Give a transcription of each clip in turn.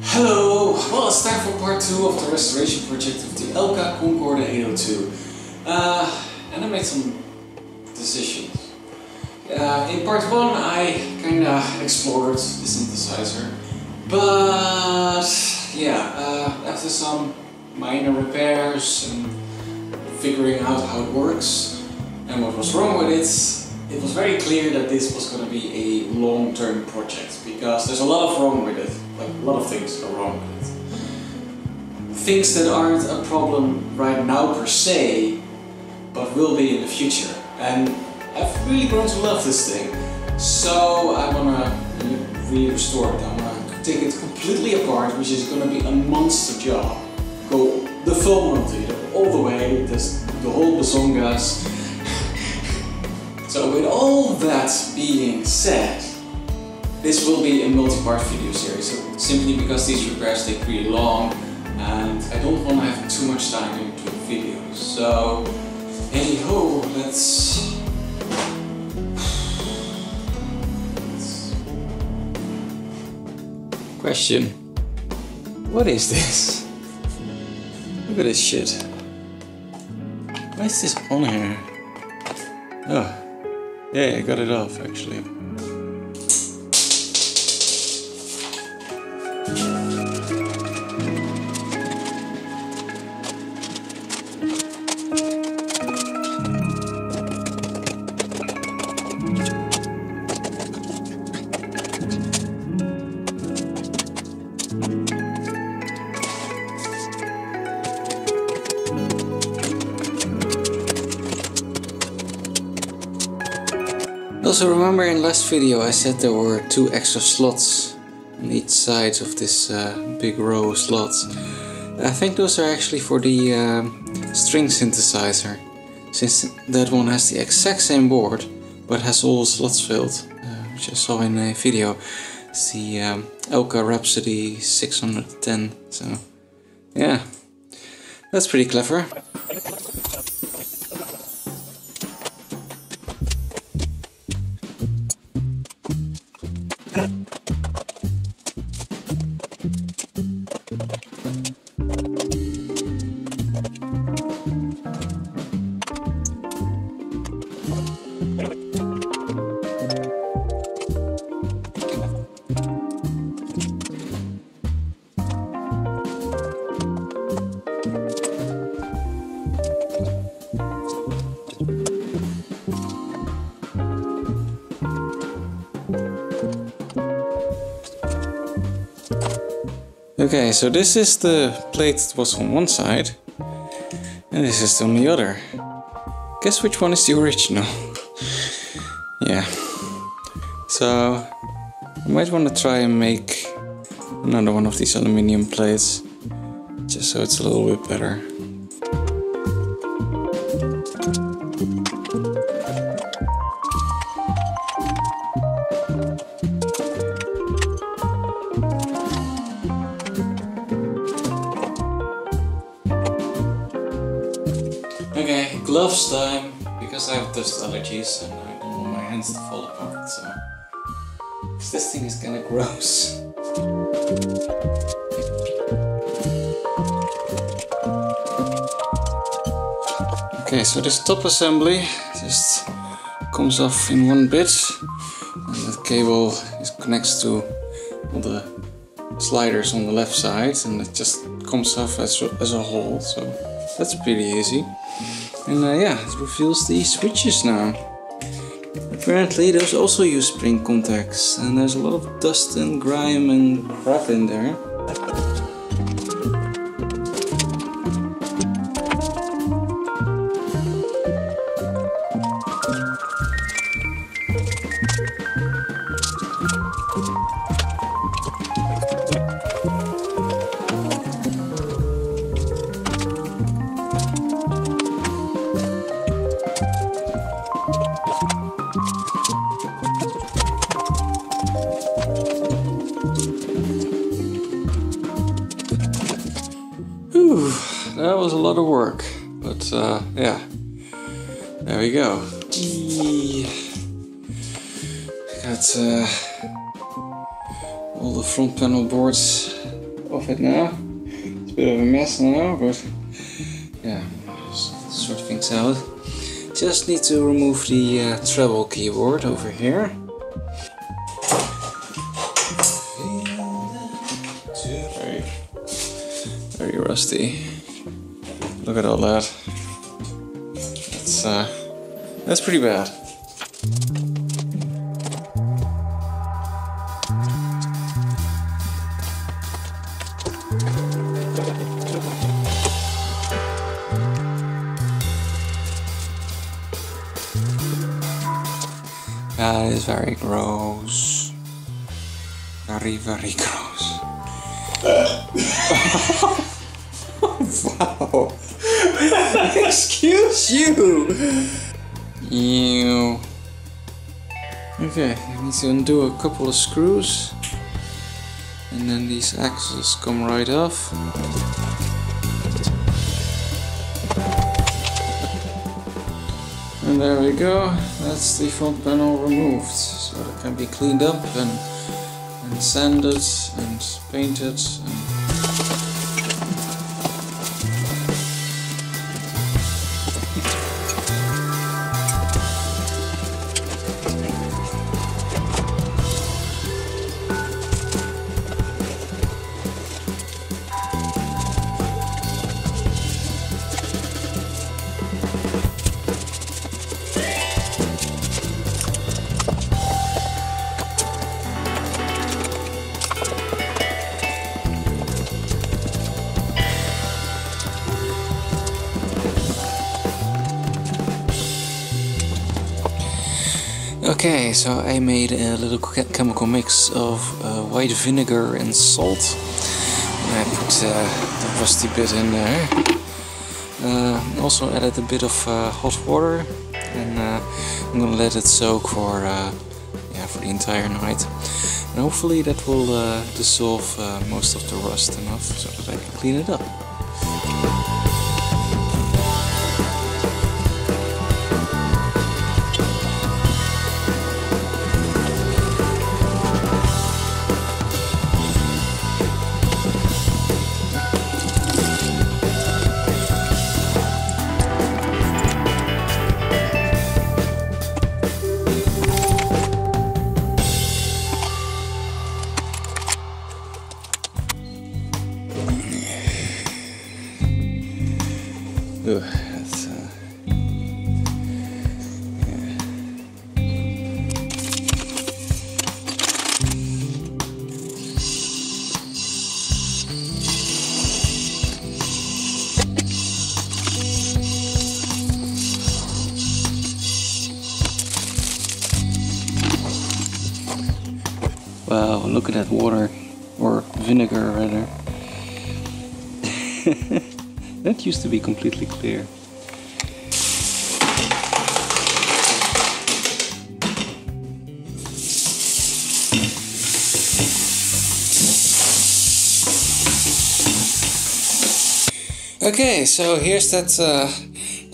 Hello! Well, it's time for part 2 of the restoration project of the Elka Concorde 802. And I made some decisions. In part 1 I kinda explored the synthesizer. But yeah, after some minor repairs and figuring out how it works and what was wrong with it, it was very clear that this was going to be a long-term project, because there's a lot wrong with it, like a lot of things are wrong with it. Things that aren't a problem right now per se, but will be in the future. And I've really grown to love this thing, so I want to really restore it. I want to take it completely apart, which is going to be a monster job. Go the full Monty, all the way, the whole bazongas. So with all that being said, this will be a multi-part video series, simply because these repairs take really long and I don't want to have too much time in between videos. So, hey ho, let's... Question. What is this? Look at this shit. Why is this on here? Oh. Yeah, I got it off actually. Also, remember in last video I said there were 2 extra slots on each side of this big row of slots. I think those are actually for the string synthesizer, since that one has the exact same board but has all the slots filled, which I saw in a video. It's the Elka Rhapsody 610, so yeah, that's pretty clever. Okay, so this is the plate that was on one side, and this is on the other. Guess which one is the original? Yeah. So I might want to try and make another one of these aluminium plates, just so it's a little bit better. Okay, gloves time, because I have dust allergies and I don't want my hands to fall apart, so this thing is kinda gross. Okay, so this top assembly just comes off in one bit, and the cable connects to all the sliders on the left side, and it just comes off as a whole, so that's pretty easy. And yeah, it reveals these switches now. Apparently those also use spring contacts, and there's a lot of dust and grime and crap in there. Whew, that was a lot of work, but yeah, there we go. Got all the front panel boards of it now. It's a bit of a mess now, but yeah, just sort things out. Just need to remove the treble keyboard over here. Very rusty. Look at all that. That's pretty bad. That is very gross. Very, very gross. Wow. Excuse you. Ew. Okay, I need to undo a couple of screws. And then these axles come right off. And there we go, that's the front panel removed. So it can be cleaned up and sanded and painted. Okay, so I made a little chemical mix of white vinegar and salt. And I put the rusty bit in there. Also added a bit of hot water, and I'm gonna let it soak for the entire night. And hopefully that will dissolve most of the rust enough so that I can clean it up. Ugh, that's, wow, look at that water, or vinegar rather. That used to be completely clear. Okay, so here's that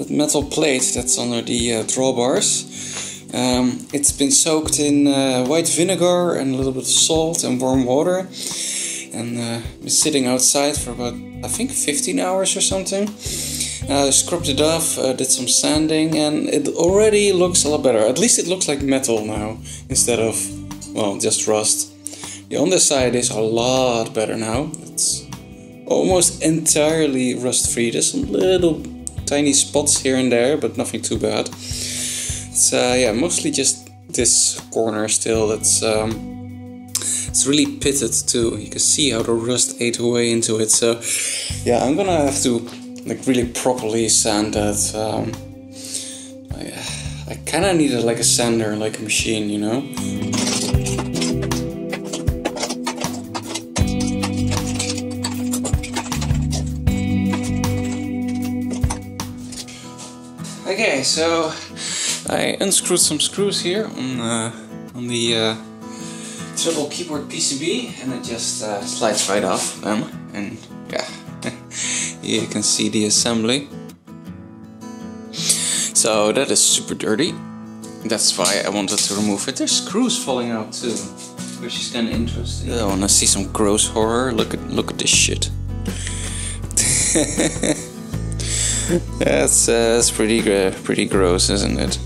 metal plate that's under the drawbars. It's been soaked in white vinegar and a little bit of salt and warm water, and been sitting outside for about, I think, 15 hours or something. Scrubbed it off, did some sanding, and it already looks a lot better. At least it looks like metal now instead of, well, just rust. The underside is a lot better now. It's almost entirely rust free. There's some little tiny spots here and there, but nothing too bad. It's yeah, mostly just this corner still that's it's really pitted too. You can see how the rust ate away into it. So yeah, I'm gonna have to like really properly sand that. I kind of needed like a sander, like a machine, you know. Okay, so I unscrewed some screws here on the treble keyboard PCB, and it just slides right off and yeah, you can see the assembly. So that is super dirty. That's why I wanted to remove it. There's screws falling out too. which is kind of interesting. I wanna see some gross horror. Look at this shit. That's pretty gross, isn't it?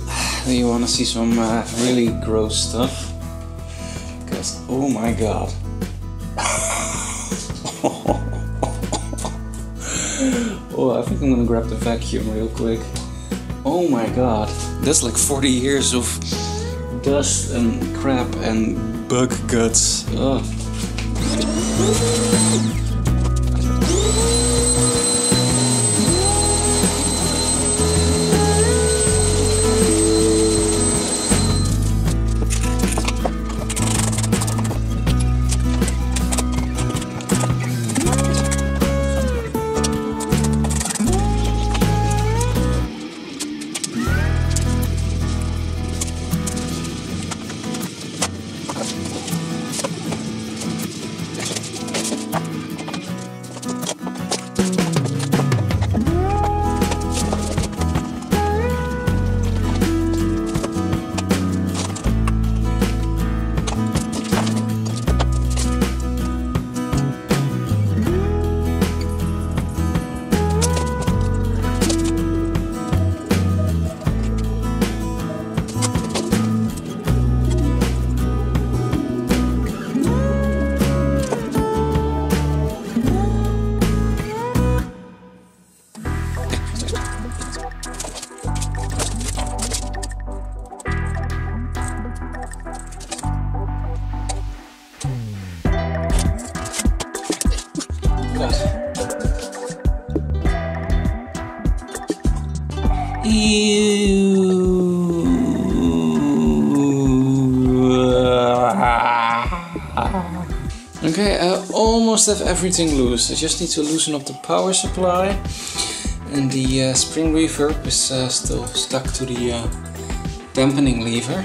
You wanna see some really gross stuff? Because oh my god. Oh, I think I'm gonna grab the vacuum real quick. Oh my god, that's like 40 years of dust and crap and bug guts. Ugh. Okay, I almost have everything loose. I just need to loosen up the power supply, and the spring reverb is still stuck to the dampening lever.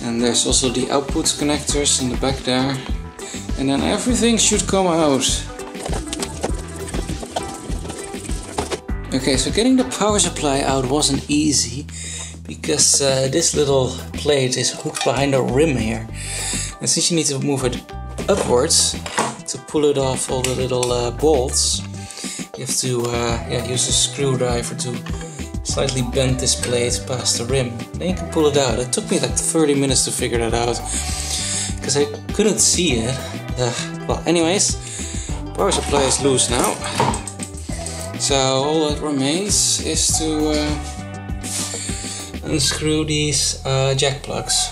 And there's also the output connectors in the back there, and then everything should come out. Okay, so getting the power supply out wasn't easy, because this little plate is hooked behind the rim here. And since you need to move it upwards to pull it off all the little bolts, you have to use a screwdriver to slightly bend this plate past the rim. Then you can pull it out. It took me like 30 minutes to figure that out, because I couldn't see it. Well, anyways, power supply is loose now. So all that remains is to unscrew these jack plugs.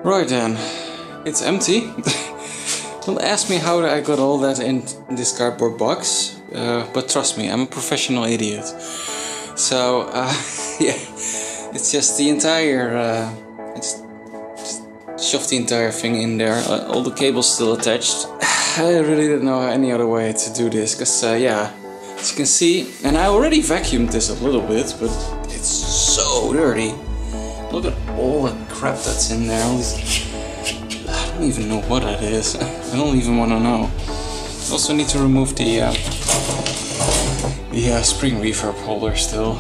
Right then, it's empty. Don't ask me how I got all that in this cardboard box, but trust me, I'm a professional idiot. So, yeah, it's just the entire, just shoved the entire thing in there, all the cables still attached. I really didn't know any other way to do this, because, yeah, as you can see, and I already vacuumed this a little bit, but it's so dirty. Look at all the crap that's in there. All these, I don't even know what that is. I don't even want to know. Also need to remove the spring reverb holder still.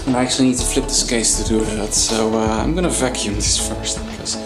And I actually need to flip this case to do that. So I'm gonna vacuum this first, because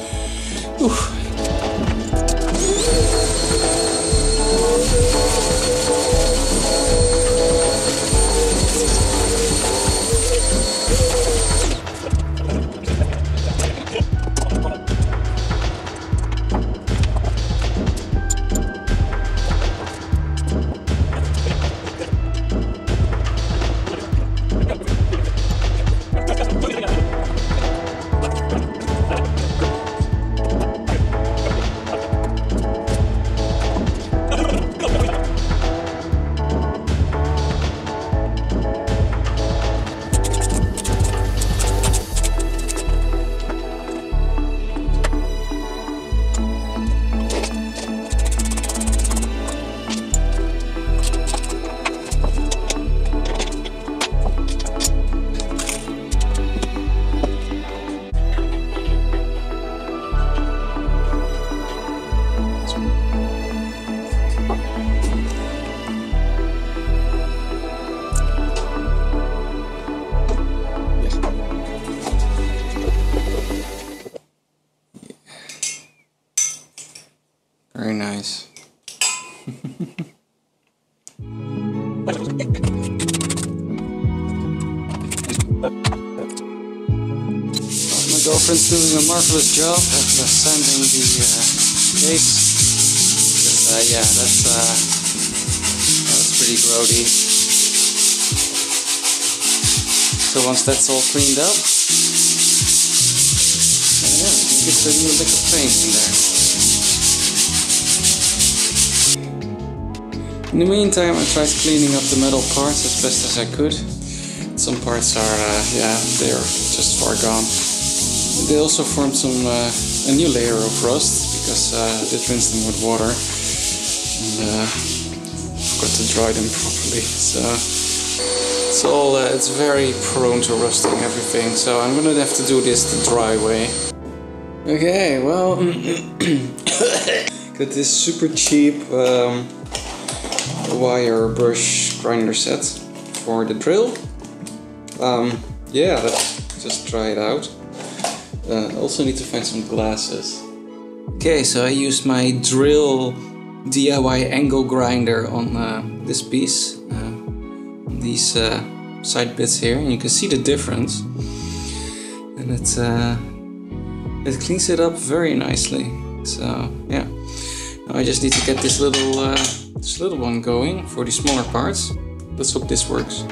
girlfriend's doing a marvelous job at sanding the case. Yeah, that's pretty grody. So once that's all cleaned up, yeah, you can get a new lick of paint in there. In the meantime, I tried cleaning up the metal parts as best as I could. Some parts are, yeah, they're just far gone. They also formed a new layer of rust because I did rinse them with water and forgot to dry them properly. So it's very prone to rusting everything. So I'm gonna have to do this the dry way. Okay, well, got this super cheap wire brush grinder set for the drill. Yeah, let's just try it out. Also need to find some glasses. Okay, so I used my drill DIY angle grinder on this piece, on these side bits here, and you can see the difference. And it cleans it up very nicely. So yeah, now I just need to get this little one going for the smaller parts. Let's hope this works.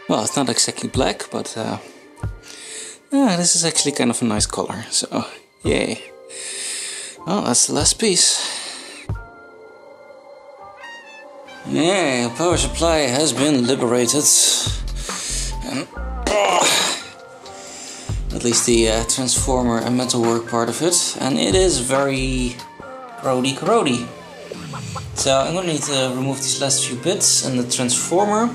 Well, it's not exactly black, but this is actually kind of a nice color, so yay. Well, that's the last piece. Yeah, power supply has been liberated. And at least the transformer and metalwork part of it, and it is very corrody. So I'm going to need to remove these last few bits and the transformer.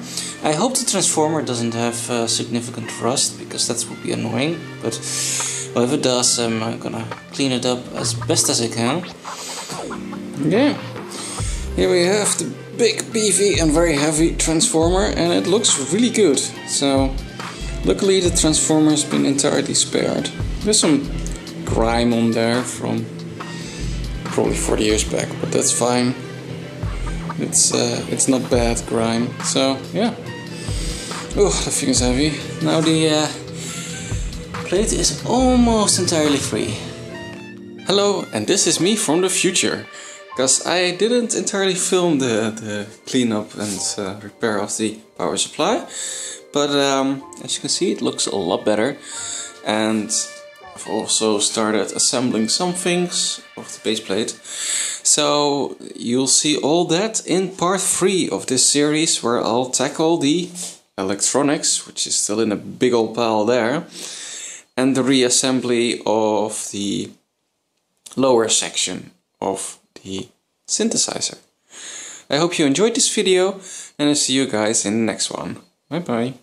I hope the transformer doesn't have significant rust, because that would be annoying, but well, if it does, I'm gonna clean it up as best as I can. Yeah, here we have the big, beefy and very heavy transformer, and it looks really good. So luckily the transformer has been entirely spared. There's some grime on there from probably 40 years back, but that's fine. It's not bad grime, so yeah. Oh, that thing is heavy. Now the plate is almost entirely free. Hello, and this is me from the future, because I didn't entirely film the cleanup and repair of the power supply, but as you can see, it looks a lot better, and I've also started assembling some things of the base plate. So you'll see all that in part 3 of this series, where I'll tackle the electronics, which is still in a big old pile there, and the reassembly of the lower section of the synthesizer. I hope you enjoyed this video, and I'll see you guys in the next one. Bye bye.